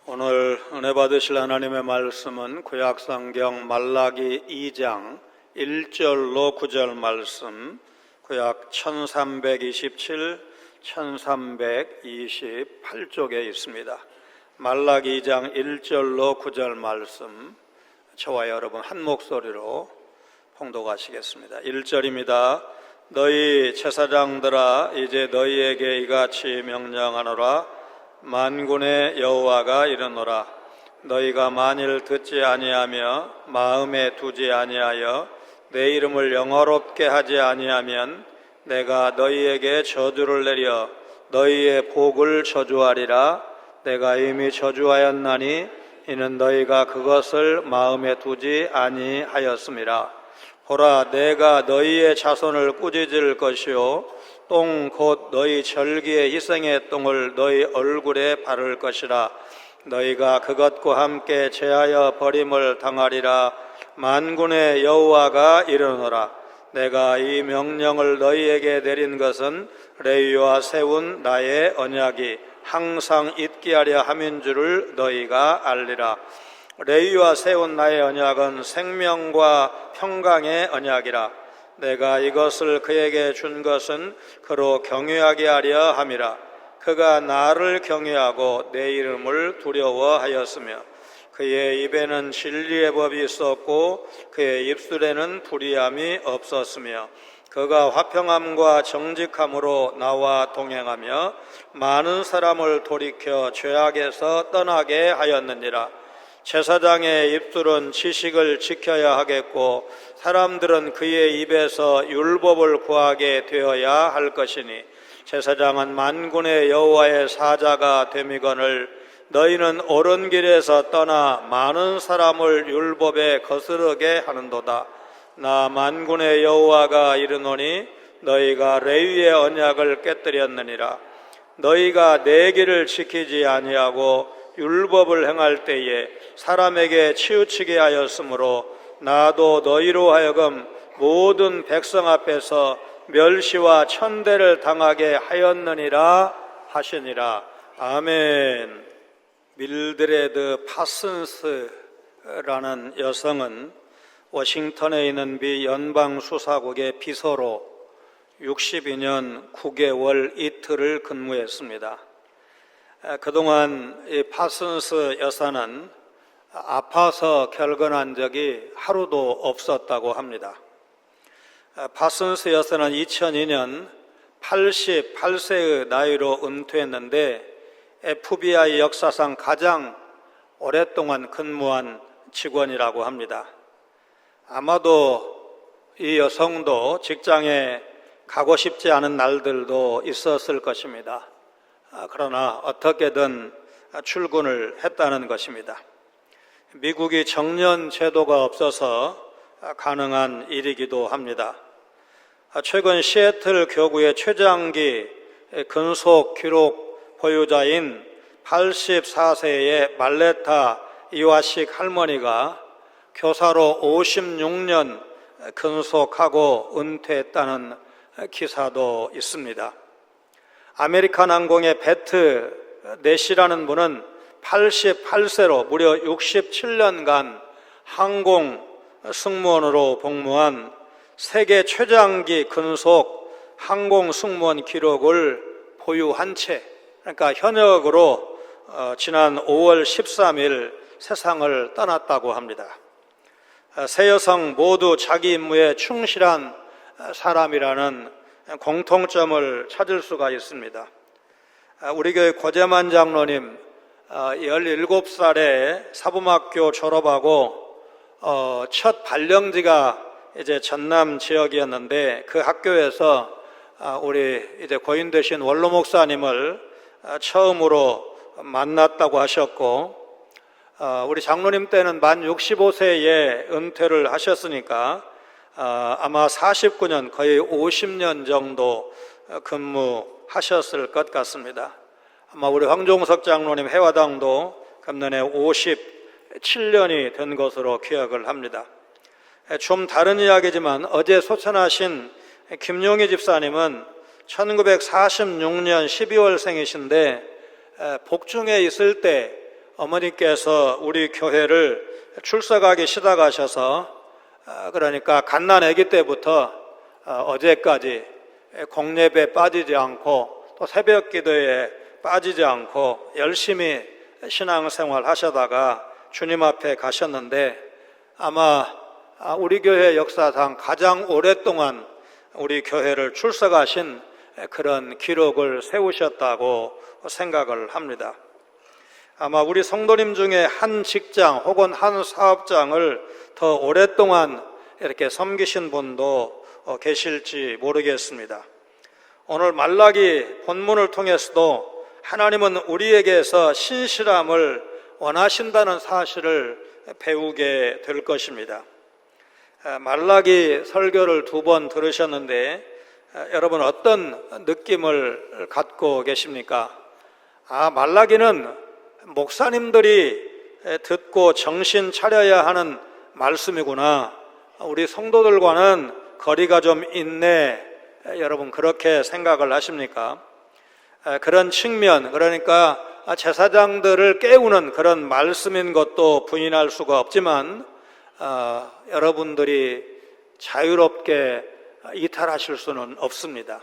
오늘 은혜 받으실 하나님의 말씀은 구약성경 말라기 2장 1절로 9절 말씀, 구약 1327, 1328쪽에 있습니다. 말라기 2장 1절로 9절 말씀, 저와 여러분 한 목소리로 봉독하시겠습니다. 1절입니다. 너희 제사장들아, 이제 너희에게 이같이 명령하노라. 만군의 여호와가 이르노라. 너희가 만일 듣지 아니하며 마음에 두지 아니하여 내 이름을 영화롭게 하지 아니하면 내가 너희에게 저주를 내려 너희의 복을 저주하리라. 내가 이미 저주하였나니 이는 너희가 그것을 마음에 두지 아니하였음이라. 보라, 내가 너희의 자손을 꾸짖을 것이요 똥 곧 너희 절기의 희생의 똥을 너희 얼굴에 바를 것이라. 너희가 그것과 함께 제하여 버림을 당하리라. 만군의 여호와가 이르노라. 내가 이 명령을 너희에게 내린 것은 레위와 세운 나의 언약이 항상 있게 하려 함인 줄을 너희가 알리라. 레위와 세운 나의 언약은 생명과 평강의 언약이라. 내가 이것을 그에게 준 것은 그로 경외하게 하려 함이라. 그가 나를 경외하고 내 이름을 두려워하였으며 그의 입에는 진리의 법이 있었고 그의 입술에는 불의함이 없었으며 그가 화평함과 정직함으로 나와 동행하며 많은 사람을 돌이켜 죄악에서 떠나게 하였느니라. 제사장의 입술은 지식을 지켜야 하겠고 사람들은 그의 입에서 율법을 구하게 되어야 할 것이니 제사장은 만군의 여호와의 사자가 됨이거늘 너희는 옳은 길에서 떠나 많은 사람을 율법에 거스르게 하는도다. 나 만군의 여호와가 이르노니 너희가 레위의 언약을 깨뜨렸느니라. 너희가 내 길을 지키지 아니하고 율법을 행할 때에 사람에게 치우치게 하였으므로 나도 너희로 하여금 모든 백성 앞에서 멸시와 천대를 당하게 하였느니라 하시니라. 아멘. 밀드레드 파슨스라는 여성은 워싱턴에 있는 미 연방수사국의 비서로 62년 9개월 이틀을 근무했습니다. 그동안 이 파슨스 여사는 아파서 결근한 적이 하루도 없었다고 합니다. 파슨스 여사는 2002년 88세의 나이로 은퇴했는데 FBI 역사상 가장 오랫동안 근무한 직원이라고 합니다. 아마도 이 여성도 직장에 가고 싶지 않은 날들도 있었을 것입니다. 그러나 어떻게든 출근을 했다는 것입니다. 미국이 정년 제도가 없어서 가능한 일이기도 합니다. 최근 시애틀 교구의 최장기 근속 기록 보유자인 84세의 말레타 이와식 할머니가 교사로 56년 근속하고 은퇴했다는 기사도 있습니다. 아메리칸 항공의 배트 넷이라는 분은 88세로 무려 67년간 항공 승무원으로 복무한 세계 최장기 근속 항공 승무원 기록을 보유한 채, 그러니까 현역으로 지난 5월 13일 세상을 떠났다고 합니다. 세 여성 모두 자기 임무에 충실한 사람이라는 공통점을 찾을 수가 있습니다. 우리 교회 고재만 장로님 17살에 사범학교 졸업하고 첫 발령지가 이제 전남 지역이었는데 그 학교에서 우리 이제 고인 되신 원로 목사님을 처음으로 만났다고 하셨고 우리 장로님 때는 만 65세에 은퇴를 하셨으니까 아마 49년 거의 50년 정도 근무하셨을 것 같습니다. 아마 우리 황종석 장로님 해화당도 금년에 57년이 된 것으로 기억을 합니다. 좀 다른 이야기지만 어제 소천하신 김용희 집사님은 1946년 12월생이신데 복중에 있을 때 어머니께서 우리 교회를 출석하기 시작하셔서 그러니까 갓난아기 때부터 어제까지 공예배에 빠지지 않고 또 새벽 기도에 빠지지 않고 열심히 신앙생활 하시다가 주님 앞에 가셨는데 아마 우리 교회 역사상 가장 오랫동안 우리 교회를 출석하신 그런 기록을 세우셨다고 생각을 합니다. 아마 우리 성도님 중에 한 직장 혹은 한 사업장을 더 오랫동안 이렇게 섬기신 분도 계실지 모르겠습니다. 오늘 말라기 본문을 통해서도 하나님은 우리에게서 신실함을 원하신다는 사실을 배우게 될 것입니다. 말라기 설교를 2번 들으셨는데 여러분 어떤 느낌을 갖고 계십니까? 말라기는 목사님들이 듣고 정신 차려야 하는 말씀이구나. 우리 성도들과는 거리가 좀 있네. 여러분 그렇게 생각을 하십니까? 그런 측면, 그러니까 제사장들을 깨우는 그런 말씀인 것도 부인할 수가 없지만 여러분들이 자유롭게 이탈하실 수는 없습니다.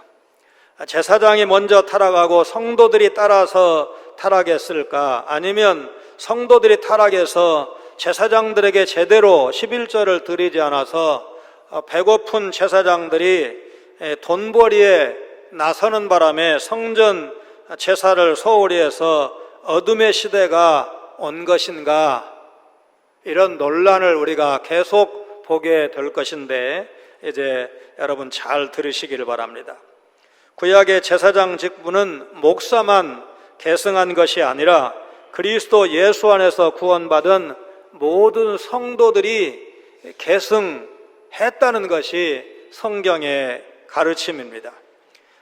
제사장이 먼저 타락하고 성도들이 따라서 타락했을까? 아니면 성도들이 타락해서 제사장들에게 제대로 11절을 드리지 않아서 배고픈 제사장들이 돈벌이에 나서는 바람에 성전 제사를 소홀히 해서 어둠의 시대가 온 것인가? 이런 논란을 우리가 계속 보게 될 것인데 이제 여러분 잘 들으시기를 바랍니다. 구약의 제사장 직분은 목사만 계승한 것이 아니라 그리스도 예수 안에서 구원받은 모든 성도들이 계승했다는 것이 성경의 가르침입니다.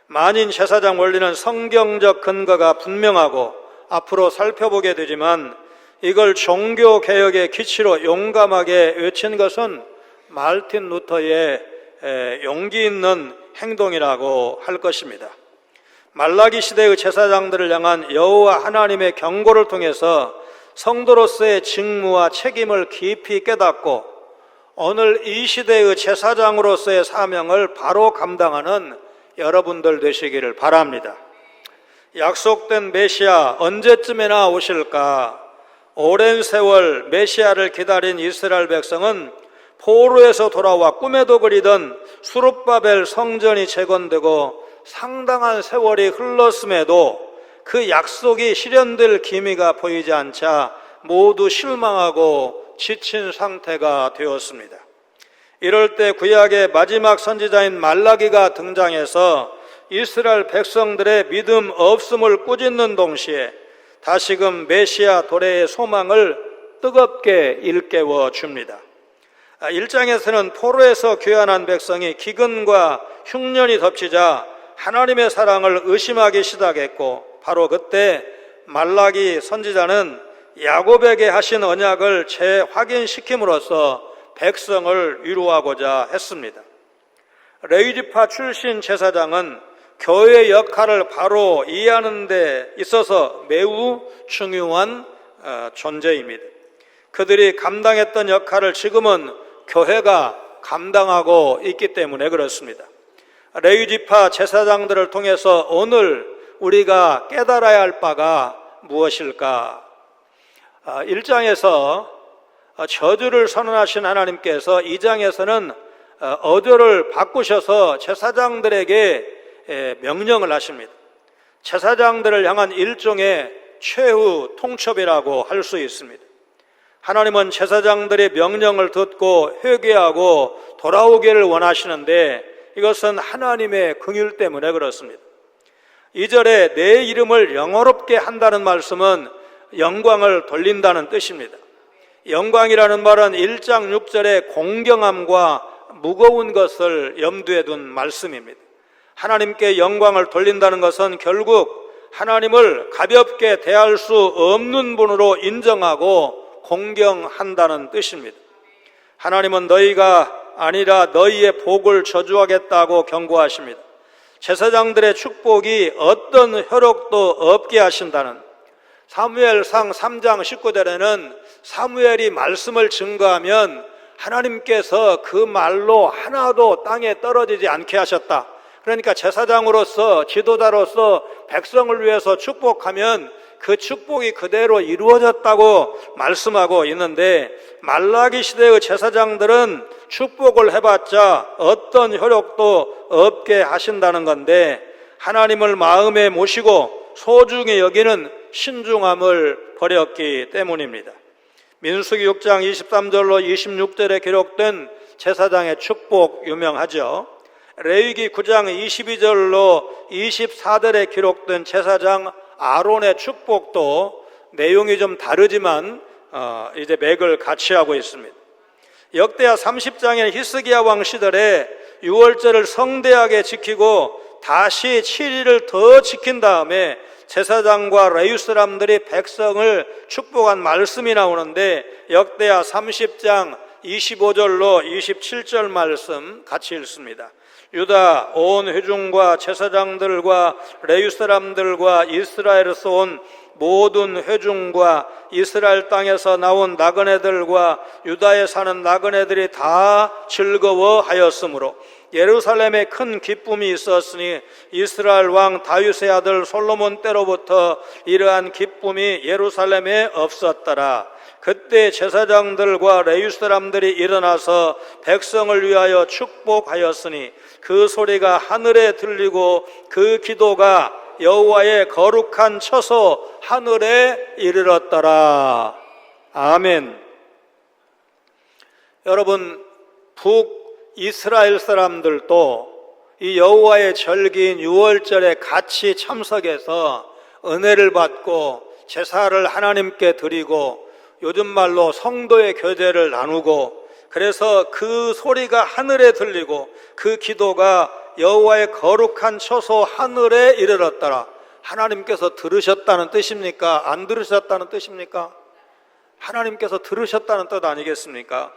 만인 제사장 원리는 성경적 근거가 분명하고 앞으로 살펴보게 되지만 이걸 종교개혁의 기치로 용감하게 외친 것은 마르틴 루터의 용기 있는 행동이라고 할 것입니다. 말라기 시대의 제사장들을 향한 여호와 하나님의 경고를 통해서 성도로서의 직무와 책임을 깊이 깨닫고 오늘 이 시대의 제사장으로서의 사명을 바로 감당하는 여러분들 되시기를 바랍니다. 약속된 메시아 언제쯤이나 오실까? 오랜 세월 메시아를 기다린 이스라엘 백성은 포로에서 돌아와 꿈에도 그리던 수룹바벨 성전이 재건되고 상당한 세월이 흘렀음에도 그 약속이 실현될 기미가 보이지 않자 모두 실망하고 지친 상태가 되었습니다. 이럴 때 구약의 마지막 선지자인 말라기가 등장해서 이스라엘 백성들의 믿음 없음을 꾸짖는 동시에 다시금 메시아 도래의 소망을 뜨겁게 일깨워 줍니다. 1장에서는 포로에서 귀환한 백성이 기근과 흉년이 덮치자 하나님의 사랑을 의심하기 시작했고 바로 그때 말라기 선지자는 야곱에게 하신 언약을 재확인시킴으로써 백성을 위로하고자 했습니다. 레위지파 출신 제사장은 교회의 역할을 바로 이해하는 데 있어서 매우 중요한 존재입니다. 그들이 감당했던 역할을 지금은 교회가 감당하고 있기 때문에 그렇습니다. 레위지파 제사장들을 통해서 오늘 우리가 깨달아야 할 바가 무엇일까? 1장에서 저주를 선언하신 하나님께서 2장에서는 어조를 바꾸셔서 제사장들에게 명령을 하십니다. 제사장들을 향한 일종의 최후 통첩이라고 할 수 있습니다. 하나님은 제사장들의 명령을 듣고 회개하고 돌아오기를 원하시는데 이것은 하나님의 긍휼 때문에 그렇습니다. 2절에 내 이름을 영화롭게 한다는 말씀은 영광을 돌린다는 뜻입니다. 영광이라는 말은 1장 6절의 공경함과 무거운 것을 염두에 둔 말씀입니다. 하나님께 영광을 돌린다는 것은 결국 하나님을 가볍게 대할 수 없는 분으로 인정하고 공경한다는 뜻입니다. 하나님은 너희가 아니라 너희의 복을 저주하겠다고 경고하십니다. 제사장들의 축복이 어떤 효력도 없게 하신다는, 사무엘상 3장 19절에는 사무엘이 말씀을 증거하면 하나님께서 그 말로 하나도 땅에 떨어지지 않게 하셨다. 그러니까 제사장으로서, 지도자로서 백성을 위해서 축복하면 그 축복이 그대로 이루어졌다고 말씀하고 있는데, 말라기 시대의 제사장들은 축복을 해봤자 어떤 효력도 없게 하신다는 건데, 하나님을 마음에 모시고 소중히 여기는 신중함을 버렸기 때문입니다. 민수기 6장 23절로 26절에 기록된 제사장의 축복 유명하죠. 레위기 9장 22절로 24절에 기록된 제사장 아론의 축복도 내용이 좀 다르지만 이제 맥을 같이 하고 있습니다. 역대하 30장에는 히스기야 왕 시절에 유월절을 성대하게 지키고 다시 7일을 더 지킨 다음에 제사장과 레위 사람들이 백성을 축복한 말씀이 나오는데, 역대하 30장 25절로 27절 말씀 같이 읽습니다. 유다 온 회중과 제사장들과 레위 사람들과 이스라엘에서 온 모든 회중과 이스라엘 땅에서 나온 나그네들과 유다에 사는 나그네들이 다 즐거워하였으므로 예루살렘에 큰 기쁨이 있었으니 이스라엘 왕 다윗의 아들 솔로몬 때로부터 이러한 기쁨이 예루살렘에 없었더라. 그때 제사장들과 레위 사람들이 일어나서 백성을 위하여 축복하였으니 그 소리가 하늘에 들리고 그 기도가 여호와의 거룩한 처소 하늘에 이르렀더라. 아멘. 여러분, 북이스라엘 사람들도 이 여호와의 절기인 유월절에 같이 참석해서 은혜를 받고 제사를 하나님께 드리고 요즘 말로 성도의 교제를 나누고, 그래서 그 소리가 하늘에 들리고 그 기도가 여호와의 거룩한 처소 하늘에 이르렀더라. 하나님께서 들으셨다는 뜻입니까? 안 들으셨다는 뜻입니까? 하나님께서 들으셨다는 뜻 아니겠습니까?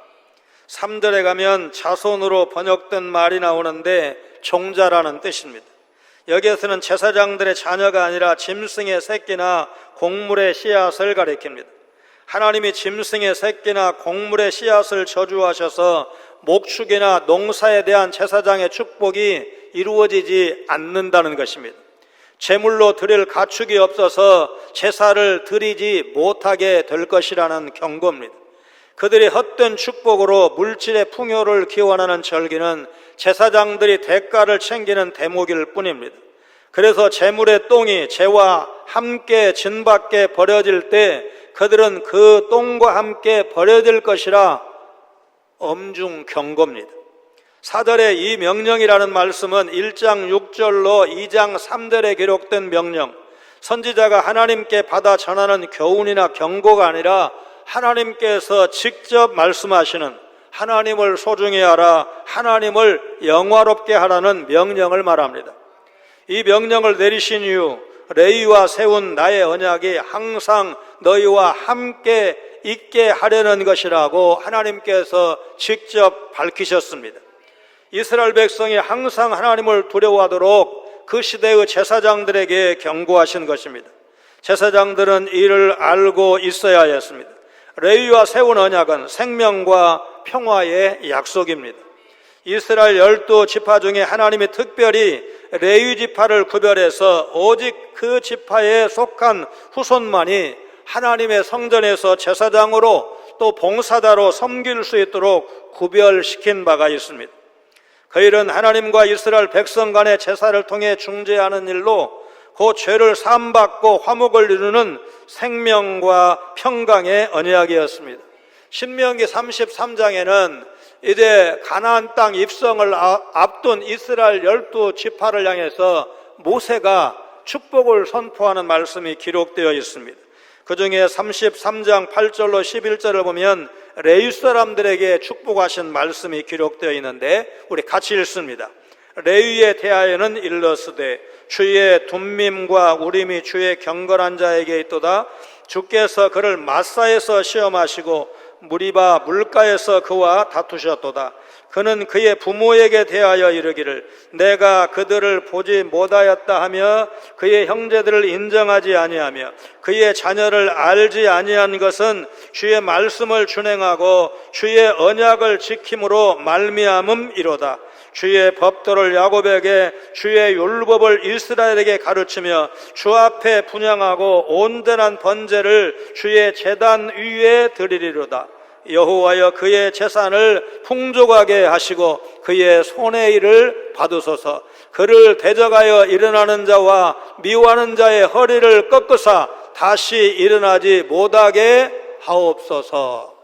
3절에 가면 자손으로 번역된 말이 나오는데 종자라는 뜻입니다. 여기에서는 제사장들의 자녀가 아니라 짐승의 새끼나 곡물의 씨앗을 가리킵니다. 하나님이 짐승의 새끼나 곡물의 씨앗을 저주하셔서 목축이나 농사에 대한 제사장의 축복이 이루어지지 않는다는 것입니다. 제물로 드릴 가축이 없어서 제사를 드리지 못하게 될 것이라는 경고입니다. 그들이 헛된 축복으로 물질의 풍요를 기원하는 절기는 제사장들이 대가를 챙기는 대목일 뿐입니다. 그래서 제물의 똥이 재와 함께 진 밖에 버려질 때 그들은 그 똥과 함께 버려질 것이라 엄중 경고입니다. 4절에 이 명령이라는 말씀은 1장 6절로 2장 3절에 기록된 명령, 선지자가 하나님께 받아 전하는 교훈이나 경고가 아니라 하나님께서 직접 말씀하시는, 하나님을 소중히 하라, 하나님을 영화롭게 하라는 명령을 말합니다. 이 명령을 내리신 이유, 레위와 세운 나의 언약이 항상 너희와 함께 있게 하려는 것이라고 하나님께서 직접 밝히셨습니다. 이스라엘 백성이 항상 하나님을 두려워하도록 그 시대의 제사장들에게 경고하신 것입니다. 제사장들은 이를 알고 있어야 했습니다. 레위와 세운 언약은 생명과 평화의 약속입니다. 이스라엘 12지파 중에 하나님이 특별히 레위 지파를 구별해서 오직 그 지파에 속한 후손만이 하나님의 성전에서 제사장으로 또 봉사자로 섬길 수 있도록 구별시킨 바가 있습니다. 그 일은 하나님과 이스라엘 백성 간의 제사를 통해 중재하는 일로 그 죄를 사함받고 화목을 이루는 생명과 평강의 언약이었습니다. 신명기 33장에는 이제 가나안 땅 입성을 앞둔 이스라엘 12지파를 향해서 모세가 축복을 선포하는 말씀이 기록되어 있습니다. 그 중에 33장 8절로 11절을 보면 레위 사람들에게 축복하신 말씀이 기록되어 있는데 우리 같이 읽습니다. 레위에 대하여는 일러스되 주의 둠밈과 우림이 주의 경건한 자에게 있도다. 주께서 그를 마사에서 시험하시고 무리바 물가에서 그와 다투셨도다. 그는 그의 부모에게 대하여 이르기를 내가 그들을 보지 못하였다 하며 그의 형제들을 인정하지 아니하며 그의 자녀를 알지 아니한 것은 주의 말씀을 준행하고 주의 언약을 지킴으로 말미암음이로다. 주의 법도를 야곱에게 주의 율법을 이스라엘에게 가르치며 주 앞에 분향하고 온전한 번제를 주의 제단 위에 드리리로다. 여호와여 그의 재산을 풍족하게 하시고 그의 손의 일을 받으소서. 그를 대적하여 일어나는 자와 미워하는 자의 허리를 꺾으사 다시 일어나지 못하게 하옵소서.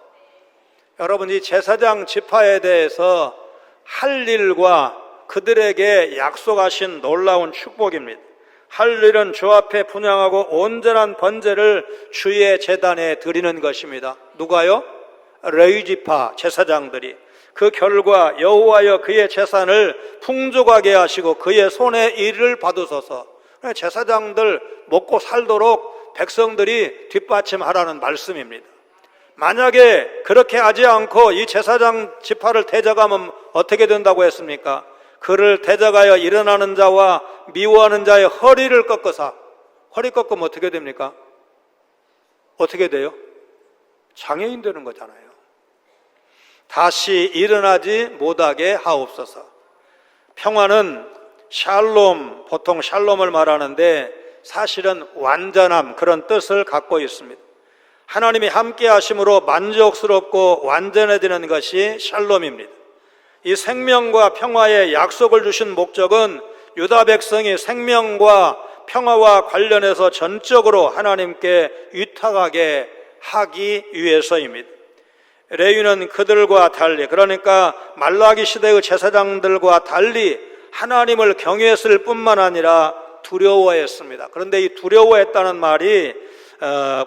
여러분, 이 제사장 지파에 대해서 할 일과 그들에게 약속하신 놀라운 축복입니다. 할 일은 주 앞에 분향하고 온전한 번제를 주의 제단에 드리는 것입니다. 누가요? 레위 지파 제사장들이. 그 결과 여호와여 그의 재산을 풍족하게 하시고 그의 손의 일을 받으소서. 제사장들 먹고 살도록 백성들이 뒷받침하라는 말씀입니다. 만약에 그렇게 하지 않고 이 제사장 지파를 대적하면 어떻게 된다고 했습니까? 그를 대적하여 일어나는 자와 미워하는 자의 허리를 꺾어서. 허리 꺾으면 어떻게 됩니까? 어떻게 돼요? 장애인 되는 거잖아요. 다시 일어나지 못하게 하옵소서. 평화는 샬롬, 보통 샬롬을 말하는데 사실은 완전함, 그런 뜻을 갖고 있습니다. 하나님이 함께 하심으로 만족스럽고 완전해지는 것이 샬롬입니다. 이 생명과 평화의 약속을 주신 목적은 유다 백성이 생명과 평화와 관련해서 전적으로 하나님께 위탁하게 하기 위해서입니다. 레위는 그들과 달리, 그러니까 말라기 시대의 제사장들과 달리 하나님을 경외했을 뿐만 아니라 두려워했습니다. 그런데 이 두려워했다는 말이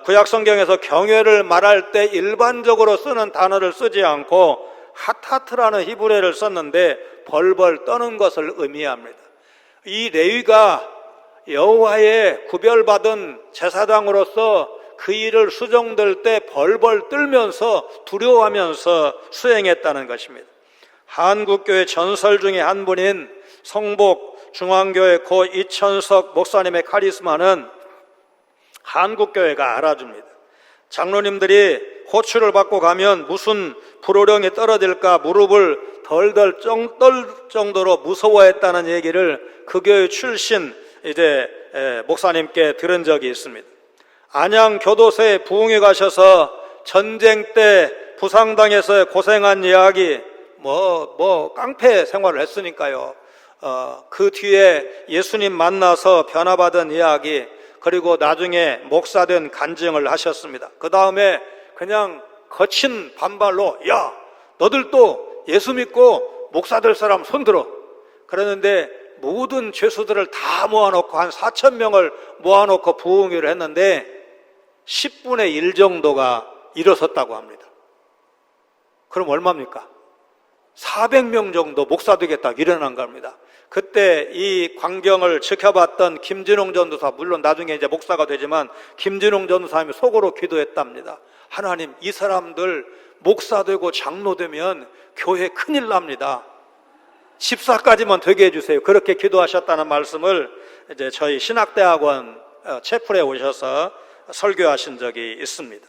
구약성경에서 경외를 말할 때 일반적으로 쓰는 단어를 쓰지 않고 하타트라는 히브리어를 썼는데 벌벌 떠는 것을 의미합니다. 이 레위가 여호와의 구별받은 제사장으로서 그 일을 수종될 때 벌벌 떨면서 두려워하면서 수행했다는 것입니다. 한국교회 전설 중에 한 분인 성복 중앙교회 고 이천석 목사님의 카리스마는 한국교회가 알아줍니다. 장로님들이 호출을 받고 가면 무슨 불호령이 떨어질까 무릎을 덜덜 떨 정도로 무서워했다는 얘기를 그 교회 출신 목사님께 들은 적이 있습니다. 안양 교도소에 부흥해 가셔서 전쟁 때 부상당해서 고생한 이야기, 깡패 생활을 했으니까요. 그 뒤에 예수님 만나서 변화받은 이야기, 그리고 나중에 목사된 간증을 하셨습니다. 그 다음에 그냥 거친 반발로, 야, 너들도 예수 믿고 목사 될 사람 손들어. 그러는데 모든 죄수들을 다 모아놓고 한 4,000명을 모아놓고 부흥회를 했는데 10분의 1 정도가 일어섰다고 합니다. 그럼 얼마입니까? 400명 정도 목사 되겠다 일어난 겁니다. 그때 이 광경을 지켜봤던 김진홍 전도사, 물론 나중에 이제 목사가 되지만 김진홍 전도사님이 속으로 기도했답니다. 하나님, 이 사람들 목사 되고 장로 되면 교회 큰일 납니다. 집사까지만 되게 해주세요. 그렇게 기도하셨다는 말씀을 이제 저희 신학대학원 채플에 오셔서 설교하신 적이 있습니다.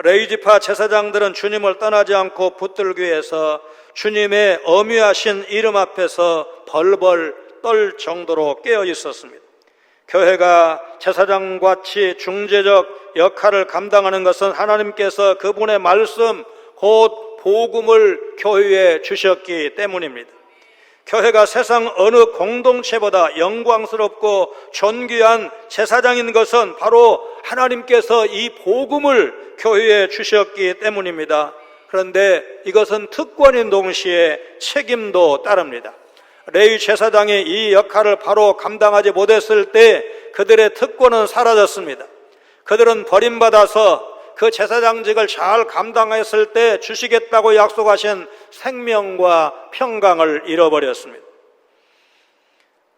레위 지파 제사장들은 주님을 떠나지 않고 붙들기 위해서 주님의 엄위하신 이름 앞에서 벌벌 떨 정도로 깨어 있었습니다. 교회가 제사장같이 중재적 역할을 감당하는 것은 하나님께서 그분의 말씀, 곧 복음을 교회에 주셨기 때문입니다. 교회가 세상 어느 공동체보다 영광스럽고 존귀한 제사장인 것은 바로 하나님께서 이 복음을 교회에 주셨기 때문입니다. 그런데 이것은 특권인 동시에 책임도 따릅니다. 레위 제사장이 이 역할을 바로 감당하지 못했을 때 그들의 특권은 사라졌습니다. 그들은 버림받아서 그 제사장직을 잘 감당했을 때 주시겠다고 약속하신 생명과 평강을 잃어버렸습니다.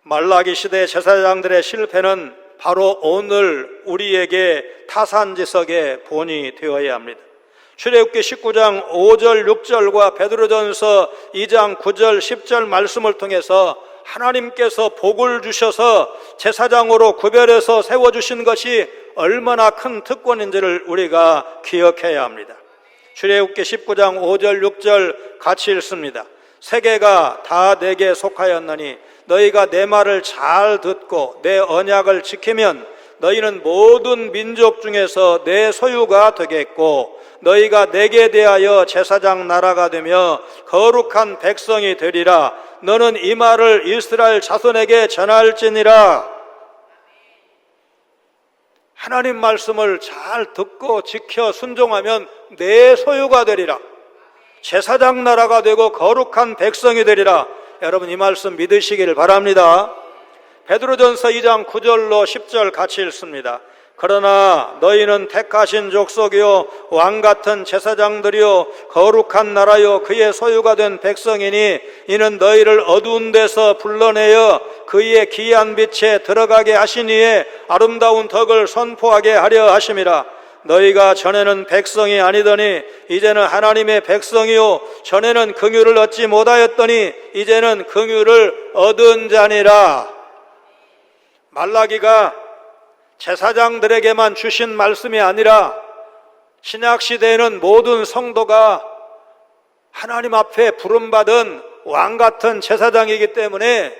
말라기 시대 제사장들의 실패는 바로 오늘 우리에게 타산지석의 본이 되어야 합니다. 출애굽기 19장 5절 6절과 베드로전서 2장 9절 10절 말씀을 통해서 하나님께서 복을 주셔서 제사장으로 구별해서 세워주신 것이 얼마나 큰 특권인지를 우리가 기억해야 합니다. 출애굽기 19장 5절 6절 같이 읽습니다. 세계가 다 내게 속하였느니 너희가 내 말을 잘 듣고 내 언약을 지키면 너희는 모든 민족 중에서 내 소유가 되겠고 너희가 내게 대하여 제사장 나라가 되며 거룩한 백성이 되리라. 너는 이 말을 이스라엘 자손에게 전할지니라. 하나님 말씀을 잘 듣고 지켜 순종하면 내 소유가 되리라. 제사장 나라가 되고 거룩한 백성이 되리라. 여러분 이 말씀 믿으시기를 바랍니다. 베드로전서 2장 9절로 10절 같이 읽습니다. 그러나 너희는 택하신 족속이요 왕같은 제사장들이요 거룩한 나라요 그의 소유가 된 백성이니 이는 너희를 어두운 데서 불러내어 그의 기이한 빛에 들어가게 하신 이에 아름다운 덕을 선포하게 하려 하심이라. 너희가 전에는 백성이 아니더니 이제는 하나님의 백성이요 전에는 긍휼을 얻지 못하였더니 이제는 긍휼을 얻은 자니라. 말라기가 제사장들에게만 주신 말씀이 아니라 신약시대에는 모든 성도가 하나님 앞에 부름받은 왕같은 제사장이기 때문에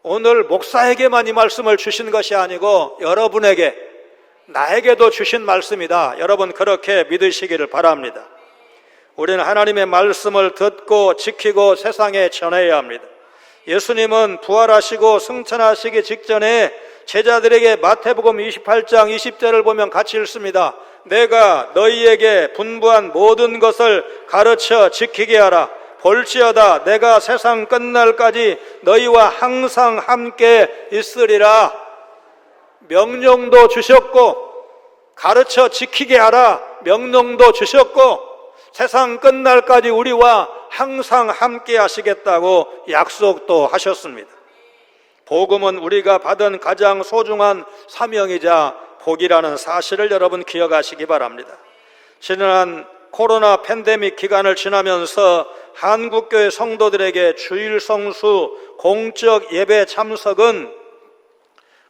오늘 목사에게만 이 말씀을 주신 것이 아니고 여러분에게, 나에게도 주신 말씀이다. 여러분 그렇게 믿으시기를 바랍니다. 우리는 하나님의 말씀을 듣고 지키고 세상에 전해야 합니다. 예수님은 부활하시고 승천하시기 직전에 제자들에게 마태복음 28장 20절을 보면 같이 읽습니다. 내가 너희에게 분부한 모든 것을 가르쳐 지키게 하라. 볼지어다 내가 세상 끝날까지 너희와 항상 함께 있으리라. 명령도 주셨고 가르쳐 지키게 하라 명령도 주셨고 세상 끝날까지 우리와 항상 함께 하시겠다고 약속도 하셨습니다. 복음은 우리가 받은 가장 소중한 사명이자 복이라는 사실을 여러분 기억하시기 바랍니다. 지난 코로나 팬데믹 기간을 지나면서 한국교회 성도들에게 주일 성수, 공적 예배 참석은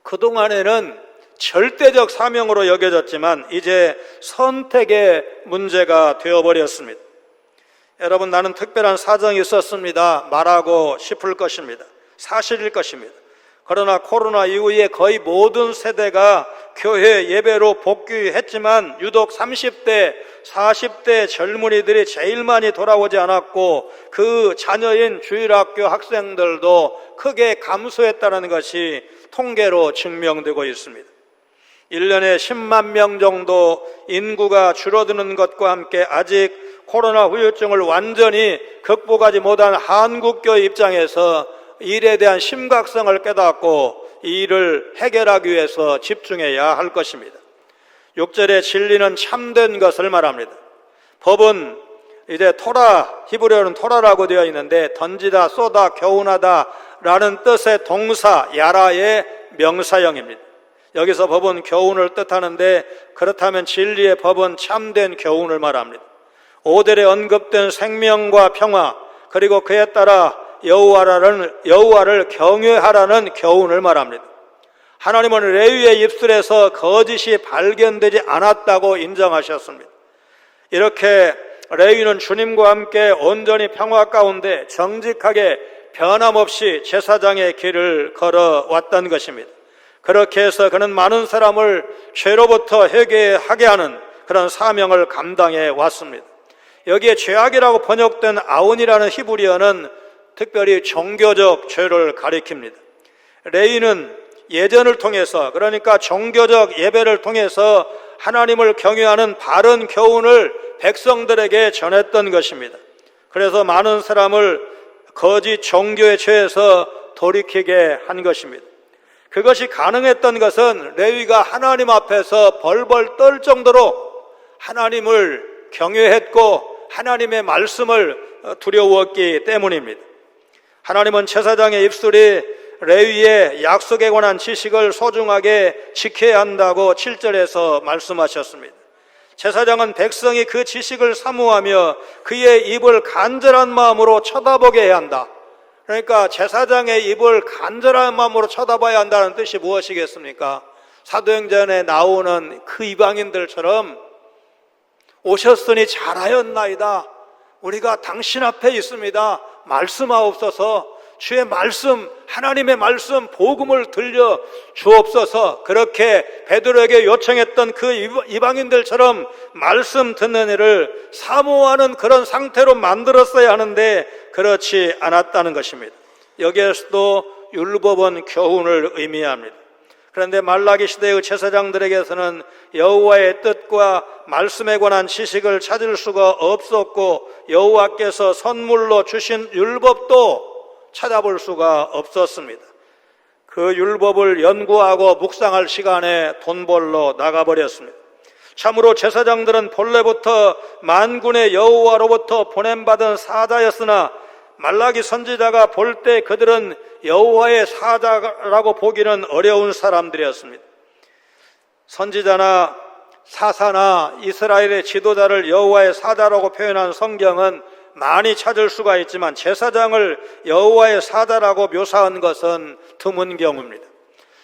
그동안에는 절대적 사명으로 여겨졌지만 이제 선택의 문제가 되어버렸습니다. 여러분 나는 특별한 사정이 있었습니다. 말하고 싶을 것입니다. 사실일 것입니다. 그러나 코로나 이후에 거의 모든 세대가 교회 예배로 복귀했지만 유독 30대, 40대 젊은이들이 제일 많이 돌아오지 않았고 그 자녀인 주일학교 학생들도 크게 감소했다는 것이 통계로 증명되고 있습니다. 1년에 10만 명 정도 인구가 줄어드는 것과 함께 아직 코로나 후유증을 완전히 극복하지 못한 한국교회 입장에서 일에 대한 심각성을 깨닫고 이 일을 해결하기 위해서 집중해야 할 것입니다. 6절의 진리는 참된 것을 말합니다. 법은 이제 토라, 히브리어는 토라라고 되어 있는데 던지다, 쏘다, 교훈하다 라는 뜻의 동사 야라의 명사형입니다. 여기서 법은 교훈을 뜻하는데 그렇다면 진리의 법은 참된 교훈을 말합니다. 5절에 언급된 생명과 평화 그리고 그에 따라 여호와를 경외하라는 교훈을 말합니다. 하나님은 레위의 입술에서 거짓이 발견되지 않았다고 인정하셨습니다. 이렇게 레위는 주님과 함께 온전히 평화 가운데 정직하게 변함없이 제사장의 길을 걸어왔던 것입니다. 그렇게 해서 그는 많은 사람을 죄로부터 회개하게 하는 그런 사명을 감당해 왔습니다. 여기에 죄악이라고 번역된 아운이라는 히브리어는 특별히 종교적 죄를 가리킵니다. 레위는 예전을 통해서, 그러니까 종교적 예배를 통해서 하나님을 경외하는 바른 교훈을 백성들에게 전했던 것입니다. 그래서 많은 사람을 거짓 종교의 죄에서 돌이키게 한 것입니다. 그것이 가능했던 것은 레위가 하나님 앞에서 벌벌 떨 정도로 하나님을 경외했고 하나님의 말씀을 두려웠기 때문입니다. 하나님은 제사장의 입술이 레위의 약속에 관한 지식을 소중하게 지켜야 한다고 7절에서 말씀하셨습니다. 제사장은 백성이 그 지식을 사모하며 그의 입을 간절한 마음으로 쳐다보게 해야 한다. 그러니까 제사장의 입을 간절한 마음으로 쳐다봐야 한다는 뜻이 무엇이겠습니까? 사도행전에 나오는 그 이방인들처럼 오셨으니 잘하였나이다. 우리가 당신 앞에 있습니다. 말씀하옵소서. 주의 말씀, 하나님의 말씀, 복음을 들려 주옵소서. 그렇게 베드로에게 요청했던 그 이방인들처럼 말씀 듣는 일을 사모하는 그런 상태로 만들었어야 하는데 그렇지 않았다는 것입니다. 여기에서도 율법은 교훈을 의미합니다. 그런데 말라기 시대의 제사장들에게서는 여호와의 뜻과 말씀에 관한 지식을 찾을 수가 없었고 여호와께서 선물로 주신 율법도 찾아볼 수가 없었습니다. 그 율법을 연구하고 묵상할 시간에 돈 벌러 나가버렸습니다. 참으로 제사장들은 본래부터 만군의 여호와로부터 보냄받은 사자였으나 말라기 선지자가 볼 때 그들은 여호와의 사자라고 보기는 어려운 사람들이었습니다. 선지자나 사사나 이스라엘의 지도자를 여호와의 사자라고 표현한 성경은 많이 찾을 수가 있지만 제사장을 여호와의 사자라고 묘사한 것은 드문 경우입니다.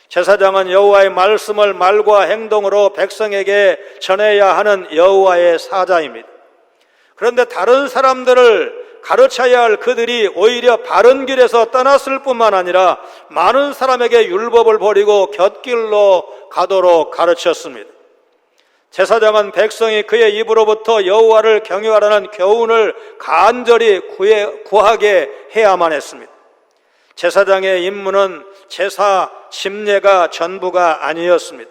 제사장은 여호와의 말씀을 말과 행동으로 백성에게 전해야 하는 여호와의 사자입니다. 그런데 다른 사람들을 가르쳐야 할 그들이 오히려 바른 길에서 떠났을 뿐만 아니라 많은 사람에게 율법을 버리고 곁길로 가도록 가르쳤습니다. 제사장은 백성이 그의 입으로부터 여호와를 경외하라는 교훈을 간절히 구하게 해야만 했습니다. 제사장의 임무는 제사 집례가 전부가 아니었습니다.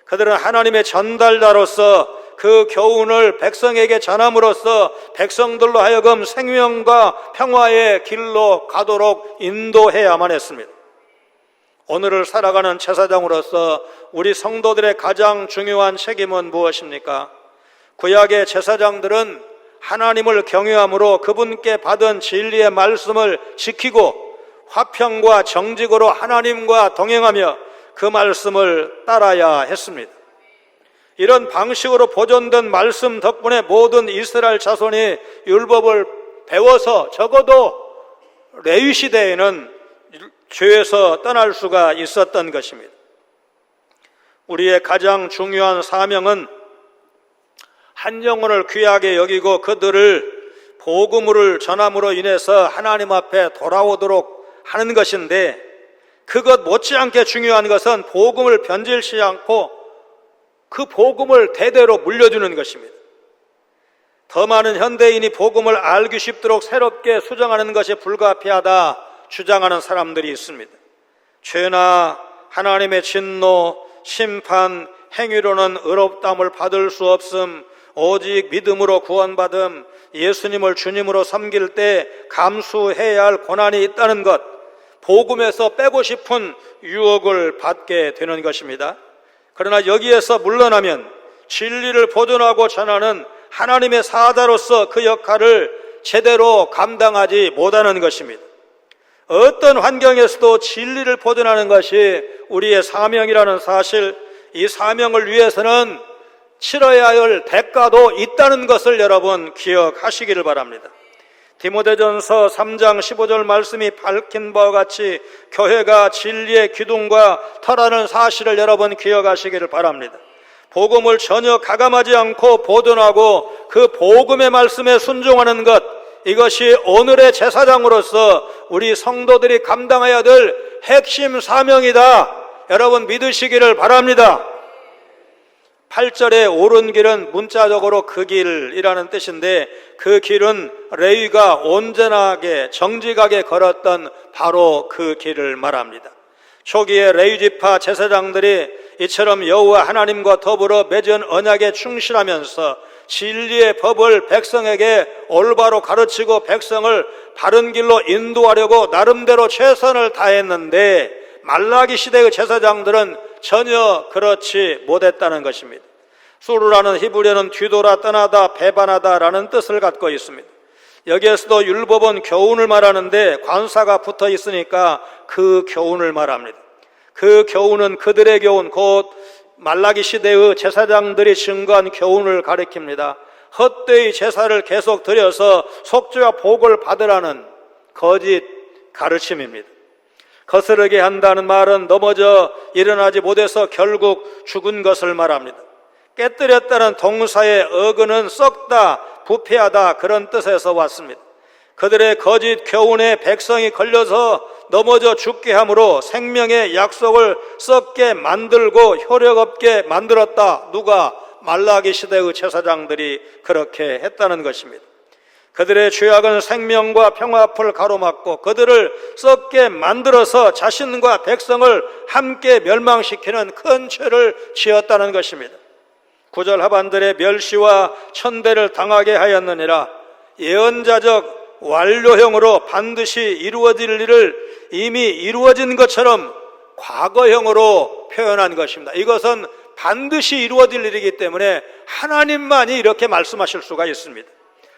그들은 하나님의 전달자로서 그 교훈을 백성에게 전함으로써 백성들로 하여금 생명과 평화의 길로 가도록 인도해야만 했습니다. 오늘을 살아가는 제사장으로서 우리 성도들의 가장 중요한 책임은 무엇입니까? 구약의 제사장들은 하나님을 경외함으로 그분께 받은 진리의 말씀을 지키고 화평과 정직으로 하나님과 동행하며 그 말씀을 따라야 했습니다. 이런 방식으로 보존된 말씀 덕분에 모든 이스라엘 자손이 율법을 배워서 적어도 레위 시대에는 죄에서 떠날 수가 있었던 것입니다. 우리의 가장 중요한 사명은 한 영혼을 귀하게 여기고 그들을 복음을 전함으로 인해서 하나님 앞에 돌아오도록 하는 것인데 그것 못지않게 중요한 것은 복음을 변질시 않고 그 복음을 대대로 물려주는 것입니다. 더 많은 현대인이 복음을 알기 쉽도록 새롭게 수정하는 것이 불가피하다 주장하는 사람들이 있습니다. 죄나 하나님의 진노, 심판, 행위로는 의롭다함을 받을 수 없음, 오직 믿음으로 구원받음, 예수님을 주님으로 섬길 때 감수해야 할 고난이 있다는 것, 복음에서 빼고 싶은 유혹을 받게 되는 것입니다. 그러나 여기에서 물러나면 진리를 보존하고 전하는 하나님의 사자로서 그 역할을 제대로 감당하지 못하는 것입니다. 어떤 환경에서도 진리를 보존하는 것이 우리의 사명이라는 사실, 이 사명을 위해서는 치러야 할 대가도 있다는 것을 여러분 기억하시기를 바랍니다. 디모데전서 3장 15절 말씀이 밝힌 바와 같이 교회가 진리의 기둥과 터라는 사실을 여러분 기억하시기를 바랍니다. 복음을 전혀 가감하지 않고 보존하고 그 복음의 말씀에 순종하는 것, 이것이 오늘의 제사장으로서 우리 성도들이 감당해야 될 핵심 사명이다. 여러분 믿으시기를 바랍니다. 8절의 옳은 길은 문자적으로 그 길이라는 뜻인데 그 길은 레위가 온전하게 정직하게 걸었던 바로 그 길을 말합니다. 초기에 레위 지파 제사장들이 이처럼 여호와 하나님과 더불어 맺은 언약에 충실하면서 진리의 법을 백성에게 올바로 가르치고 백성을 바른 길로 인도하려고 나름대로 최선을 다했는데 말라기 시대의 제사장들은 전혀 그렇지 못했다는 것입니다. 수르라는 히브리어는 뒤돌아 떠나다 배반하다라는 뜻을 갖고 있습니다. 여기에서도 율법은 교훈을 말하는데 관사가 붙어 있으니까 그 교훈을 말합니다. 그 교훈은 그들의 교훈, 곧 말라기 시대의 제사장들이 증거한 교훈을 가리킵니다. 헛되이 제사를 계속 드려서 속죄와 복을 받으라는 거짓 가르침입니다. 거스르게 한다는 말은 넘어져 일어나지 못해서 결국 죽은 것을 말합니다. 깨뜨렸다는 동사의 어근은 썩다, 부패하다 그런 뜻에서 왔습니다. 그들의 거짓 교훈에 백성이 걸려서 넘어져 죽게 함으로 생명의 약속을 썩게 만들고 효력 없게 만들었다. 누가? 말라기 시대의 제사장들이 그렇게 했다는 것입니다. 그들의 죄악은 생명과 평화앞을 가로막고 그들을 썩게 만들어서 자신과 백성을 함께 멸망시키는 큰 죄를 지었다는 것입니다. 9절 하반절에 멸시와 천대를 당하게 하였느니라. 예언자적 완료형으로 반드시 이루어질 일을 이미 이루어진 것처럼 과거형으로 표현한 것입니다. 이것은 반드시 이루어질 일이기 때문에 하나님만이 이렇게 말씀하실 수가 있습니다.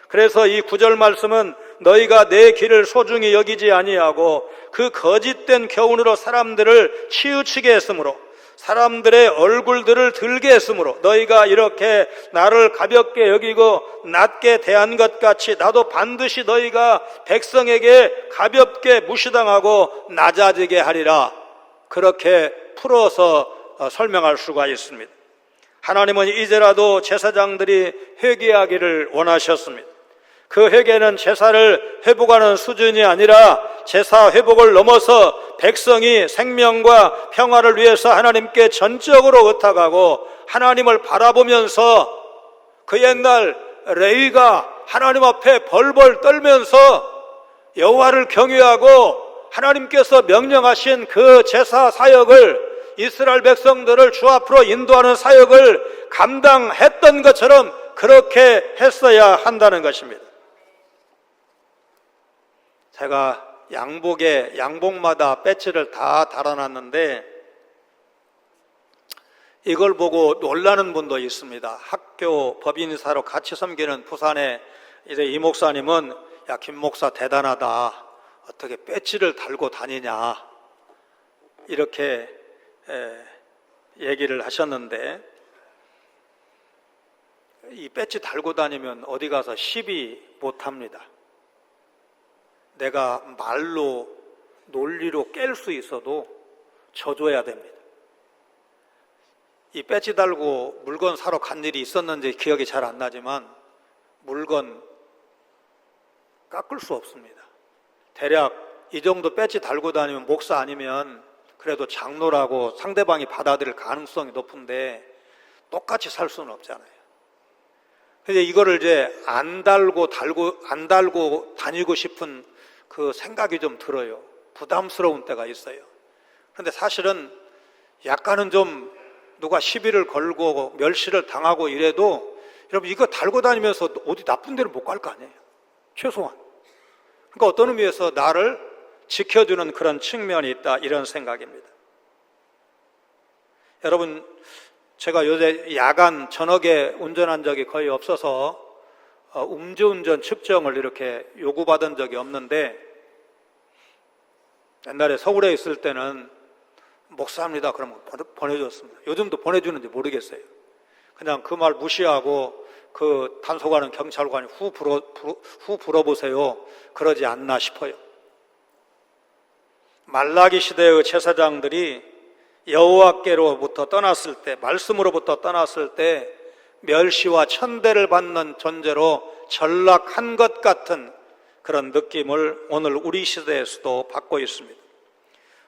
그래서 이 9절 말씀은 너희가 내 길을 소중히 여기지 아니하고 그 거짓된 교훈으로 사람들을 치우치게 했으므로 사람들의 얼굴들을 들게 했으므로 너희가 이렇게 나를 가볍게 여기고 낮게 대한 것 같이 나도 반드시 너희가 백성에게 가볍게 무시당하고 낮아지게 하리라. 그렇게 풀어서 설명할 수가 있습니다. 하나님은 이제라도 제사장들이 회개하기를 원하셨습니다. 그 회개는 제사를 회복하는 수준이 아니라 제사 회복을 넘어서 백성이 생명과 평화를 위해서 하나님께 전적으로 의탁하고 하나님을 바라보면서 그 옛날 레위가 하나님 앞에 벌벌 떨면서 여호와를 경외하고 하나님께서 명령하신 그 제사 사역을 이스라엘 백성들을 주 앞으로 인도하는 사역을 감당했던 것처럼 그렇게 했어야 한다는 것입니다. 제가 양복마다 배지를 다 달아놨는데 이걸 보고 놀라는 분도 있습니다. 학교 법인사로 같이 섬기는 부산의 이제 이 목사님은 야, 김 목사 대단하다. 어떻게 배지를 달고 다니냐. 이렇게 얘기를 하셨는데 이 배지 달고 다니면 어디 가서 시비 못합니다. 내가 말로 논리로 깰 수 있어도 져줘야 됩니다. 이 배지 달고 물건 사러 간 일이 있었는지 기억이 잘 안 나지만 물건 깎을 수 없습니다. 대략 이 정도 배지 달고 다니면 목사 아니면 그래도 장로라고 상대방이 받아들일 가능성이 높은데 똑같이 살 수는 없잖아요. 근데 이거를 이제 안 달고 다니고 싶은 그 생각이 좀 들어요. 부담스러운 때가 있어요. 그런데 사실은 약간은 좀 누가 시비를 걸고 멸시를 당하고 이래도 여러분 이거 달고 다니면서 어디 나쁜 데를 못 갈 거 아니에요. 최소한. 그러니까 어떤 의미에서 나를 지켜주는 그런 측면이 있다 이런 생각입니다. 여러분 제가 요새 야간 저녁에 운전한 적이 거의 없어서 음주운전 측정을 이렇게 요구받은 적이 없는데 옛날에 서울에 있을 때는 목사합니다 그러면 보내줬습니다. 요즘도 보내주는지 모르겠어요. 그냥 그 말 무시하고 그 단속하는 경찰관이 후 불어보세요 그러지 않나 싶어요. 말라기 시대의 제사장들이 여호와께로부터 떠났을 때 말씀으로부터 떠났을 때 멸시와 천대를 받는 존재로 전락한 것 같은 그런 느낌을 오늘 우리 시대에서도 받고 있습니다.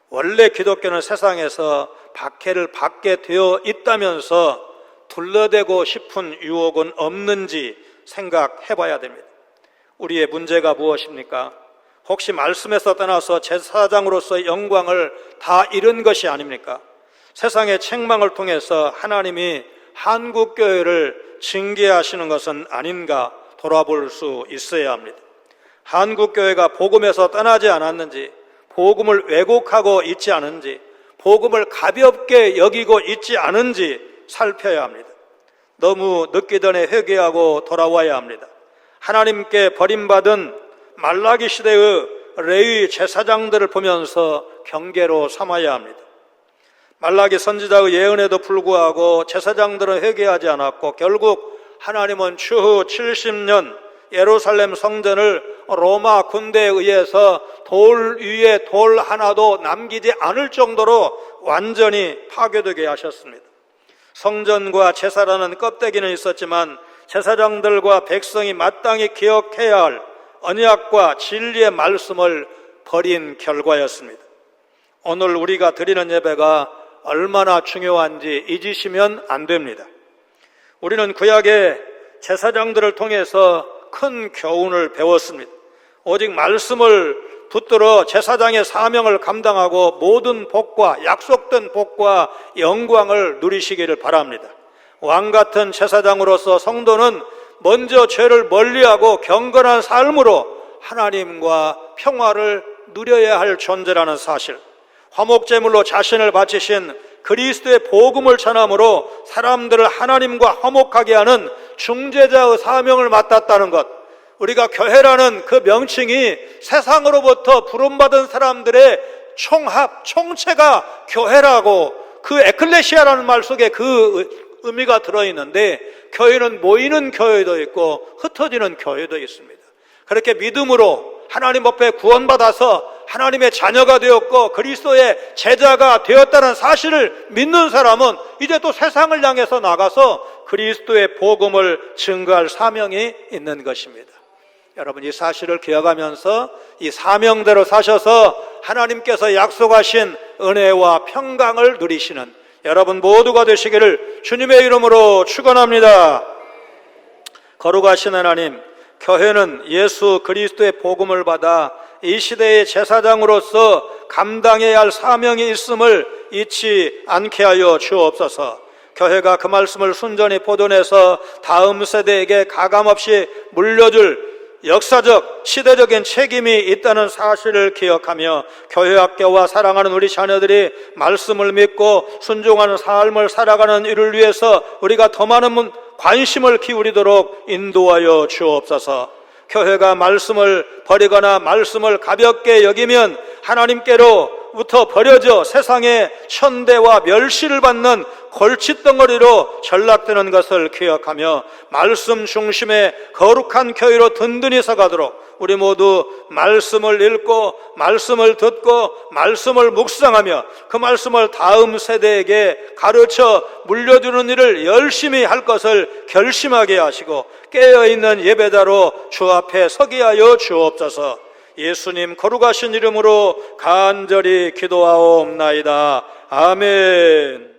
원래 기독교는 세상에서 박해를 받게 되어 있다면서 둘러대고 싶은 유혹은 없는지 생각해 봐야 됩니다. 우리의 문제가 무엇입니까? 혹시 말씀에서 떠나서 제사장으로서의 영광을 다 잃은 것이 아닙니까? 세상의 책망을 통해서 하나님이 한국교회를 징계하시는 것은 아닌가 돌아볼 수 있어야 합니다. 한국교회가 복음에서 떠나지 않았는지, 복음을 왜곡하고 있지 않은지, 복음을 가볍게 여기고 있지 않은지 살펴야 합니다. 너무 늦기 전에 회개하고 돌아와야 합니다. 하나님께 버림받은 말라기 시대의 레위 제사장들을 보면서 경계로 삼아야 합니다. 말라기 선지자의 예언에도 불구하고 제사장들은 회개하지 않았고 결국 하나님은 추후 70년 예루살렘 성전을 로마 군대에 의해서 돌 위에 돌 하나도 남기지 않을 정도로 완전히 파괴되게 하셨습니다. 성전과 제사라는 껍데기는 있었지만 제사장들과 백성이 마땅히 기억해야 할 언약과 진리의 말씀을 버린 결과였습니다. 오늘 우리가 드리는 예배가 얼마나 중요한지 잊으시면 안 됩니다. 우리는 구약의 제사장들을 통해서 큰 교훈을 배웠습니다. 오직 말씀을 붙들어 제사장의 사명을 감당하고 모든 복과 약속된 복과 영광을 누리시기를 바랍니다. 왕같은 제사장으로서 성도는 먼저 죄를 멀리하고 경건한 삶으로 하나님과 평화를 누려야 할 존재라는 사실, 화목제물로 자신을 바치신 그리스도의 복음을 전함으로 사람들을 하나님과 화목하게 하는 중재자의 사명을 맡았다는 것, 우리가 교회라는 그 명칭이 세상으로부터 부름받은 사람들의 총합, 총체가 교회라고, 그 에클레시아라는 말 속에 그 의미가 들어있는데, 교회는 모이는 교회도 있고 흩어지는 교회도 있습니다. 그렇게 믿음으로 하나님 앞에 구원받아서 하나님의 자녀가 되었고 그리스도의 제자가 되었다는 사실을 믿는 사람은 이제 또 세상을 향해서 나가서 그리스도의 복음을 증거할 사명이 있는 것입니다. 여러분, 이 사실을 기억하면서 이 사명대로 사셔서 하나님께서 약속하신 은혜와 평강을 누리시는 여러분 모두가 되시기를 주님의 이름으로 축원합니다. 거룩하신 하나님, 교회는 예수 그리스도의 복음을 받아 이 시대의 제사장으로서 감당해야 할 사명이 있음을 잊지 않게 하여 주옵소서. 교회가 그 말씀을 순전히 보존해서 다음 세대에게 가감없이 물려줄 역사적, 시대적인 책임이 있다는 사실을 기억하며 교회 학교와 사랑하는 우리 자녀들이 말씀을 믿고 순종하는 삶을 살아가는 이를 위해서 우리가 더 많은 관심을 기울이도록 인도하여 주옵소서. 교회가 말씀을 버리거나 말씀을 가볍게 여기면 하나님께로부터 버려져 세상의 천대와 멸시를 받는 골칫덩어리로 전락되는 것을 기억하며 말씀 중심의 거룩한 교회로 든든히 서가도록 우리 모두 말씀을 읽고 말씀을 듣고 말씀을 묵상하며 그 말씀을 다음 세대에게 가르쳐 물려주는 일을 열심히 할 것을 결심하게 하시고 깨어있는 예배자로 주 앞에 서게 하여 주옵소서. 예수님 거룩하신 이름으로 간절히 기도하옵나이다. 아멘.